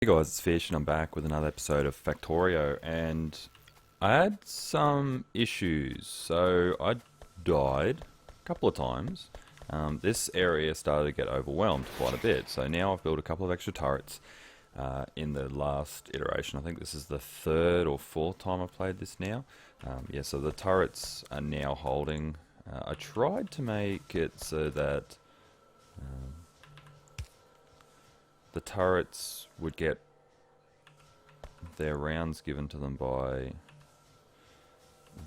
Hey guys, it's Fish and I'm back with another episode of Factorio, and I had some issues. So I died a couple of times. This area started to get overwhelmed quite a bit, so now I've built a couple of extra turrets in the last iteration. I think this is the third or fourth time I've played this now. Yeah, so the turrets are now holding. I tried to make it so that the turrets would get their rounds given to them by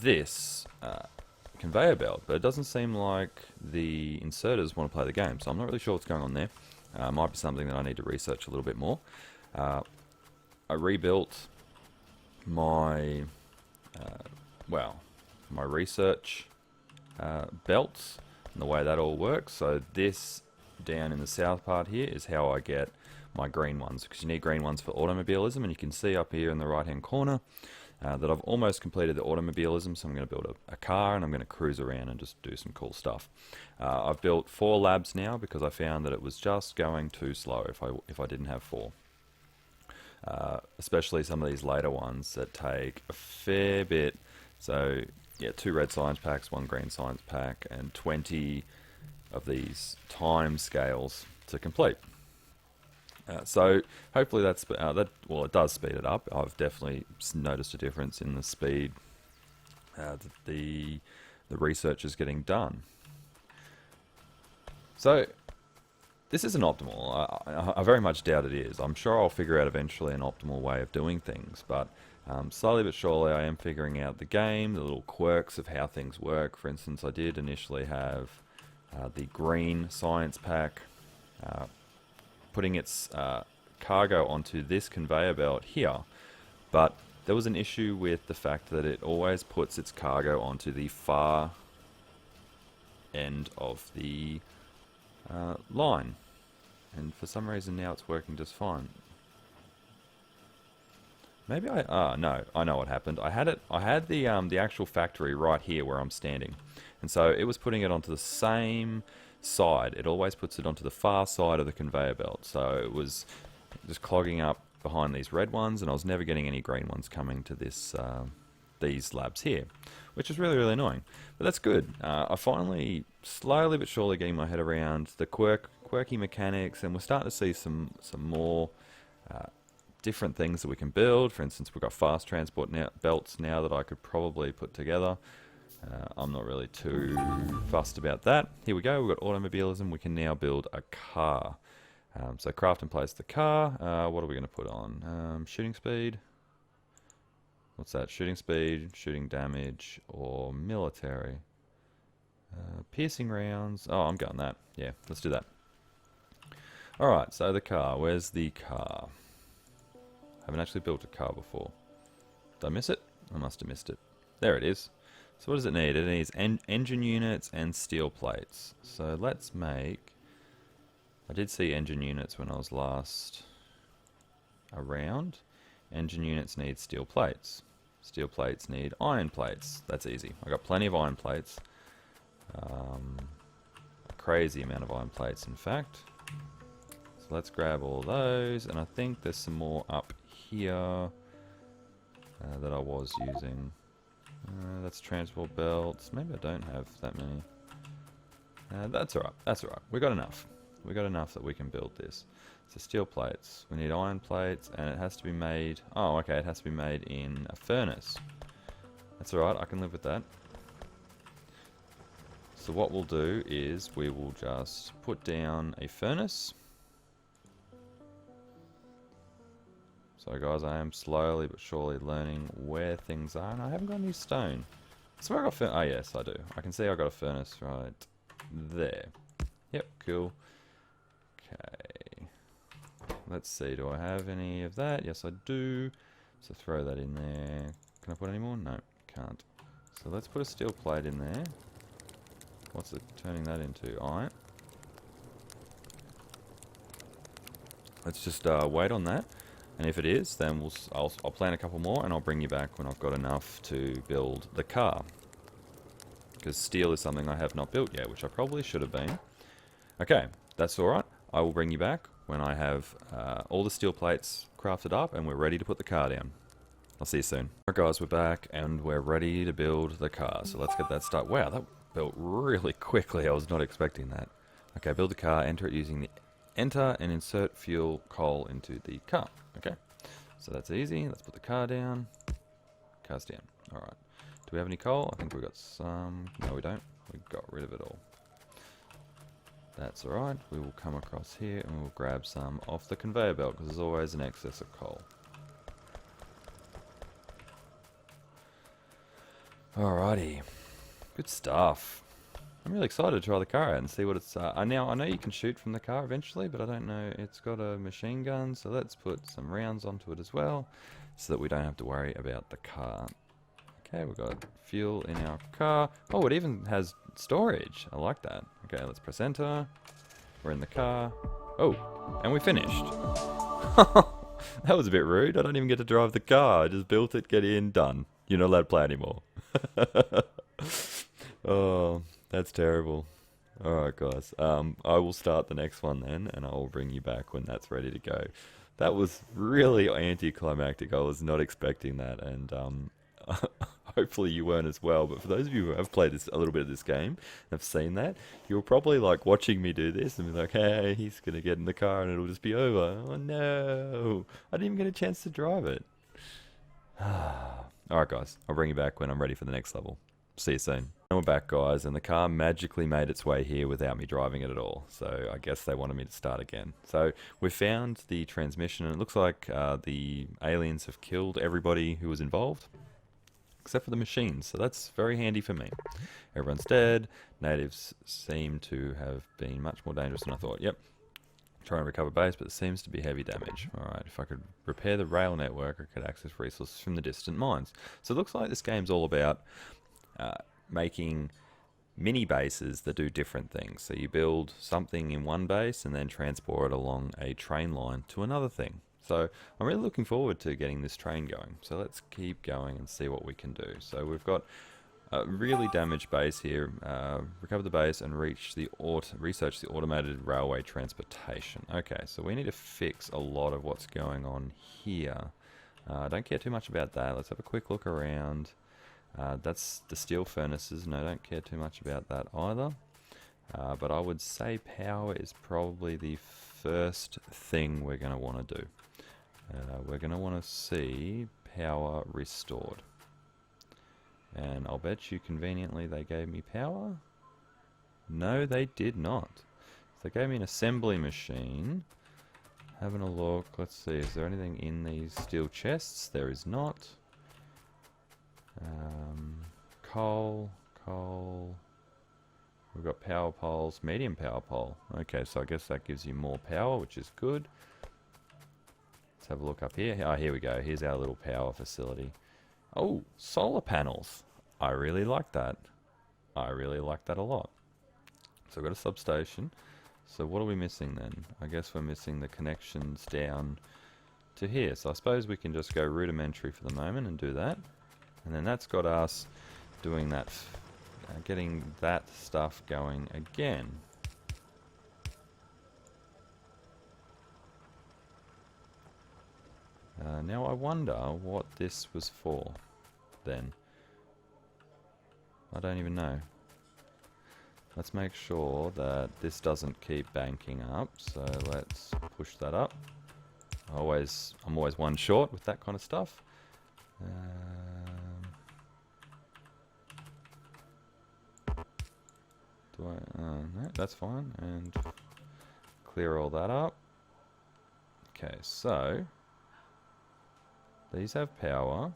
this conveyor belt, but it doesn't seem like the inserters want to play the game, so I'm not really sure what's going on there. Might be something that I need to research a little bit more. I rebuilt my my research belts and the way that all works. So this down in the south part here is how I get my green ones, because you need green ones for automobilism, and you can see up here in the right hand corner that I've almost completed the automobilism, so I'm going to build a car and I'm going to cruise around and just do some cool stuff. I've built 4 labs now because I found that it was just going too slow if I didn't have 4. Especially some of these later ones that take a fair bit. So yeah, 2 red science packs, 1 green science pack, and 20 of these time scales to complete. So hopefully it does speed it up. I've definitely noticed a difference in the speed that the research is getting done. So this isn't optimal. I very much doubt it is. I'm sure I'll figure out eventually an optimal way of doing things, but slowly but surely I am figuring out the game, the little quirks of how things work. For instance, I did initially have the green science pack putting its cargo onto this conveyor belt here, but there was an issue with the fact that it always puts its cargo onto the far end of the line, and for some reason now it's working just fine. Maybe no, I know what happened. I had the actual factory right here where I'm standing, and so it was putting it onto the same side. It always puts it onto the far side of the conveyor belt, so it was just clogging up behind these red ones, and I was never getting any green ones coming to this these labs here, which is really annoying. But that's good. I finally, slowly but surely, getting my head around the quirky mechanics, and we're starting to see some more different things that we can build. For instance, we've got fast transport belts now that I could probably put together. I'm not really too fussed about that. Here we go, we've got automobilism. We can now build a car. So craft and place the car. What are we going to put on? Shooting speed. What's that? Shooting speed, shooting damage, or military. Piercing rounds. Oh, I'm going that. Yeah, let's do that. Alright, so the car. Where's the car? I haven't actually built a car before. Did I miss it? I must have missed it. There it is. So what does it need? It needs engine units and steel plates. So let's make... I did see engine units when I was last around. Engine units need steel plates. Steel plates need iron plates. That's easy. I got plenty of iron plates. A crazy amount of iron plates, in fact. So let's grab all those. And I think there's some more up here that I was using. That's transport belts. Maybe I don't have that many. That's alright. That's alright. We got enough. We got enough that we can build this. So steel plates. We need iron plates, and it has to be made. Oh, okay. It has to be made in a furnace. That's alright. I can live with that. So what we'll do is we will just put down a furnace. So guys, I am slowly but surely learning where things are, and I haven't got any stone. So I got oh yes, I do. I can see I got a furnace right there. Yep, cool. Okay. Let's see, do I have any of that? Yes, I do. So throw that in there. Can I put any more? No, can't. So let's put a steel plate in there. What's it turning that into? Iron. Let's just wait on that. And if it is, then I'll plan a couple more, and I'll bring you back when I've got enough to build the car. Because steel is something I have not built yet, which I probably should have been. Okay, that's alright. I will bring you back when I have all the steel plates crafted up and we're ready to put the car down. I'll see you soon. Alright guys, we're back and we're ready to build the car. So let's get that started. Wow, that built really quickly. I was not expecting that. Okay, build the car, enter it using the enter and insert fuel coal into the car. Okay, so that's easy. Let's put the car down. Car's down. Alright. Do we have any coal? I think we got some. No, we don't. We got rid of it all. That's alright. We will come across here and we'll grab some off the conveyor belt because there's always an excess of coal. Alrighty. Good stuff. I'm really excited to try the car out and see what it's... now, I know you can shoot from the car eventually, but I don't know. It's got a machine gun, so let's put some rounds onto it as well so that we don't have to worry about the car. Okay, we've got fuel in our car. Oh, it even has storage. I like that. Okay, let's press enter. We're in the car. Oh, and we finished. That was a bit rude. I don't even get to drive the car. I just built it, get in, done. You're not allowed to play anymore. Oh, that's terrible. Alright guys, I will start the next one then, and I'll bring you back when that's ready to go. That was really anticlimactic. I was not expecting that, and hopefully you weren't as well. But for those of you who have played a little bit of this game, and have seen that, you're probably like watching me do this and be like, hey, he's going to get in the car and it'll just be over. Oh no, I didn't even get a chance to drive it. Alright guys, I'll bring you back when I'm ready for the next level. See you soon. And we're back guys, and the car magically made its way here without me driving it at all. So I guess they wanted me to start again. So we found the transmission, and it looks like the aliens have killed everybody who was involved, except for the machines. So that's very handy for me. Everyone's dead. Natives seem to have been much more dangerous than I thought. Yep. Trying to recover base, but it seems to be heavy damage. Alright, if I could repair the rail network, I could access resources from the distant mines. So it looks like this game's all about making mini bases that do different things. So you build something in one base and then transport it along a train line to another thing. So I'm really looking forward to getting this train going. So let's keep going and see what we can do. So we've got a really damaged base here. Recover the base and research the automated railway transportation. Okay, so we need to fix a lot of what's going on here. I don't care too much about that. Let's have a quick look around. That's the steel furnaces. No, don't care too much about that either. But I would say power is probably the first thing we're going to want to do. We're going to want to see power restored. And I'll bet you conveniently they gave me power. No, they did not. So they gave me an assembly machine. Having a look. Let's see, is there anything in these steel chests? There is not. Coal. We've got power poles, medium power pole. Okay, so I guess that gives you more power, which is good. Let's have a look up here. Ah, here we go. Here's our little power facility. Oh, solar panels. I really like that. I really like that a lot. So we've got a substation. So what are we missing then? I guess we're missing the connections down to here. So I suppose we can just go rudimentary for the moment and do that. And then that's got us doing that, getting that stuff going again. Now I wonder what this was for then. I don't even know. Let's make sure that this doesn't keep banking up, so let's push that up. I'm always one short with that kind of stuff. No, that's fine, and clear all that up. Okay, so these have power.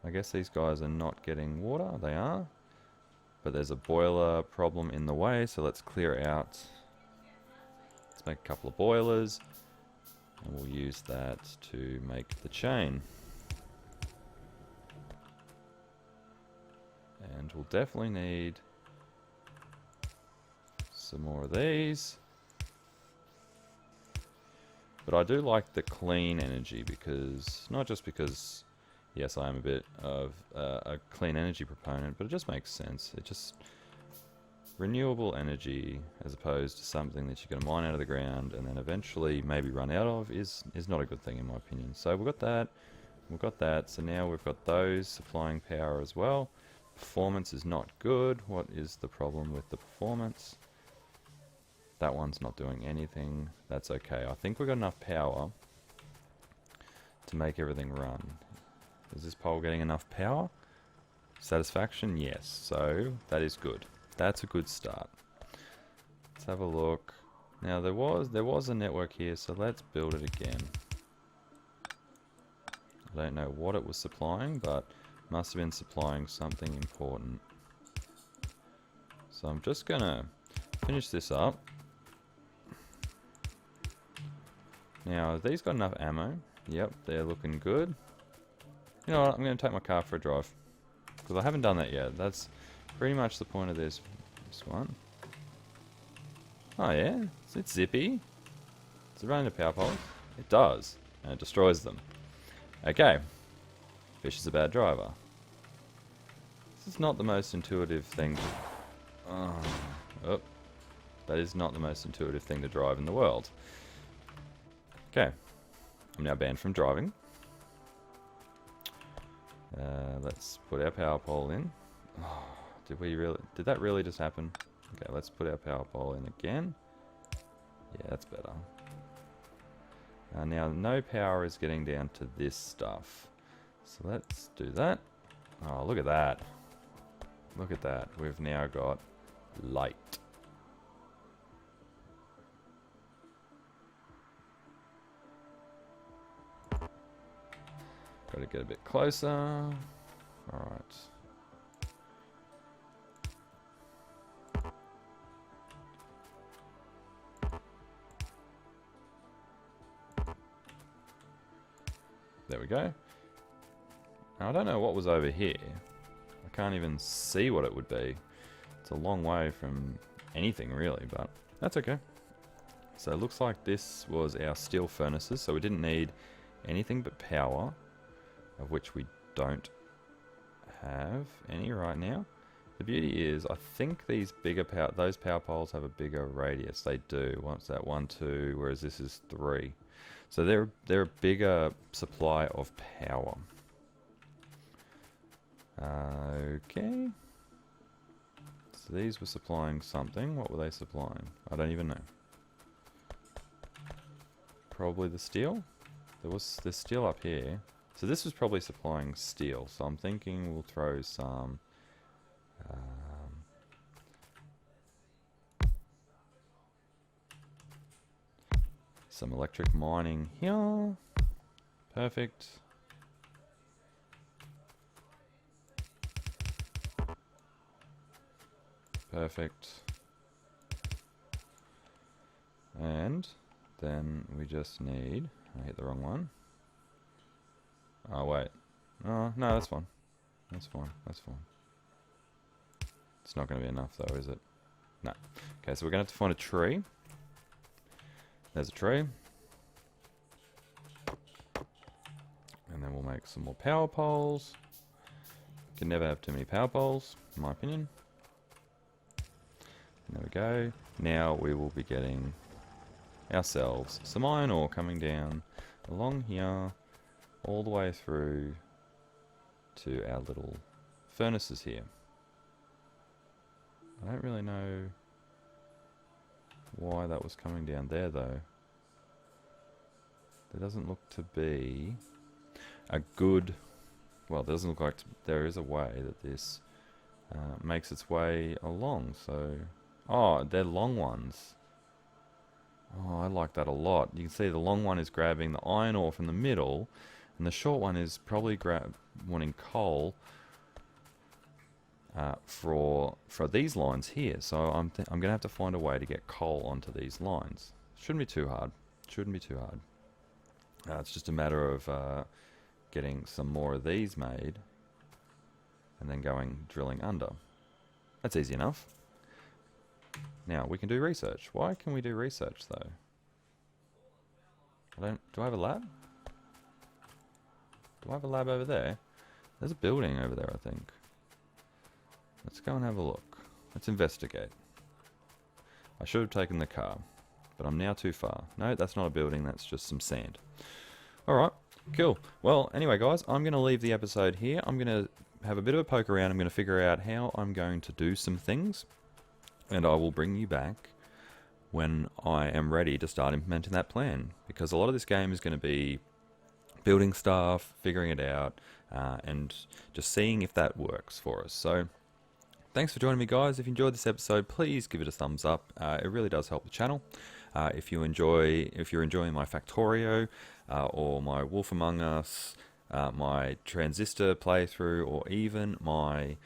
I guess these guys are not getting water. They are, but there's a boiler problem in the way, so let's clear out. Let's make a couple of boilers, and we'll use that to make the chain. And we'll definitely need some more of these. But I do like the clean energy because, not just because, yes, I am a bit of a clean energy proponent, but it just makes sense. It just renewable energy as opposed to something that you're going to mine out of the ground and then eventually maybe run out of is not a good thing in my opinion. So we've got that. We've got that. So now we've got those supplying power as well. Performance is not good. What is the problem with the performance? That one's not doing anything. That's okay. I think we've got enough power to make everything run. Is this pole getting enough power? Satisfaction? Yes. So that is good. That's a good start. Let's have a look. Now there was a network here, so let's build it again. I don't know what it was supplying, but must have been supplying something important. So I'm just gonna finish this up. Now, have these got enough ammo? Yep, they're looking good. You know what, I'm gonna take my car for a drive. Because I haven't done that yet. That's pretty much the point of this one. Oh yeah, it's zippy. Does it run into power poles? It does, and it destroys them. Okay. Fish is a bad driver. This is not the most intuitive thing to... Oh, that is not the most intuitive thing to drive in the world. Okay. I'm now banned from driving. Let's put our power pole in. Oh, did that really just happen? Okay, let's put our power pole in again. Yeah, that's better. Now, no power is getting down to this stuff. So let's do that. Oh, look at that. Look at that. We've now got light. Got to get a bit closer. Alright. There we go. Now, I don't know what was over here. I can't even see what it would be. It's a long way from anything really, but that's okay. So it looks like this was our steel furnaces, so we didn't need anything but power, of which we don't have any right now. The beauty is, I think these bigger those power poles have a bigger radius. They do. Once that 1, 2, whereas this is 3. So they're a bigger supply of power. Okay. So these were supplying something. What were they supplying? I don't even know. Probably the steel. There's steel up here. So this was probably supplying steel. So I'm thinking we'll throw some electric mining here. Perfect. Perfect. And then we just need... I hit the wrong one. Oh, wait. Oh, no, that's fine. That's fine. That's fine. It's not going to be enough, though, is it? No. Okay, so we're going to have to find a tree. There's a tree. And then we'll make some more power poles. Can never have too many power poles, in my opinion. And there we go. Now we will be getting ourselves some iron ore coming down along here, all the way through to our little furnaces here. I don't really know why that was coming down there though. There doesn't look to be a good... Well, there doesn't look like there is a way that this makes its way along, so... Oh, they're long ones. Oh, I like that a lot. You can see the long one is grabbing the iron ore from the middle, and the short one is probably wanting coal for these lines here. So I'm going to have to find a way to get coal onto these lines. Shouldn't be too hard. Shouldn't be too hard. It's just a matter of getting some more of these made and then drilling under. That's easy enough. Now we can do research. Why can we do research though? Do I have a lab? Do I have a lab over there? There's a building over there, I think. Let's go and have a look. Let's investigate. I should have taken the car, but I'm now too far. No, that's not a building, that's just some sand. Alright, cool. Well, anyway guys, I'm going to leave the episode here. I'm going to have a bit of a poke around. I'm going to figure out how I'm going to do some things, and I will bring you back when I am ready to start implementing that plan, because a lot of this game is going to be building stuff, figuring it out, and just seeing if that works for us. So thanks for joining me, guys. If you enjoyed this episode, please give it a thumbs up. It really does help the channel. If you're enjoying my Factorio or my Wolf Among Us, my Transistor playthrough, or even my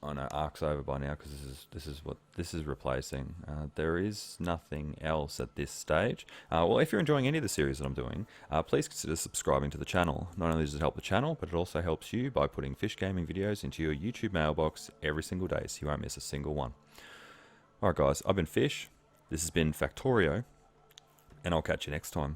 I know Ark's over by now because this is what this is replacing. There is nothing else at this stage. Well, if you're enjoying any of the series that I'm doing, please consider subscribing to the channel. Not only does it help the channel, but it also helps you by putting fish gaming videos into your YouTube mailbox every single day, so you won't miss a single one. Alright guys, I've been Fish, this has been Factorio, and I'll catch you next time.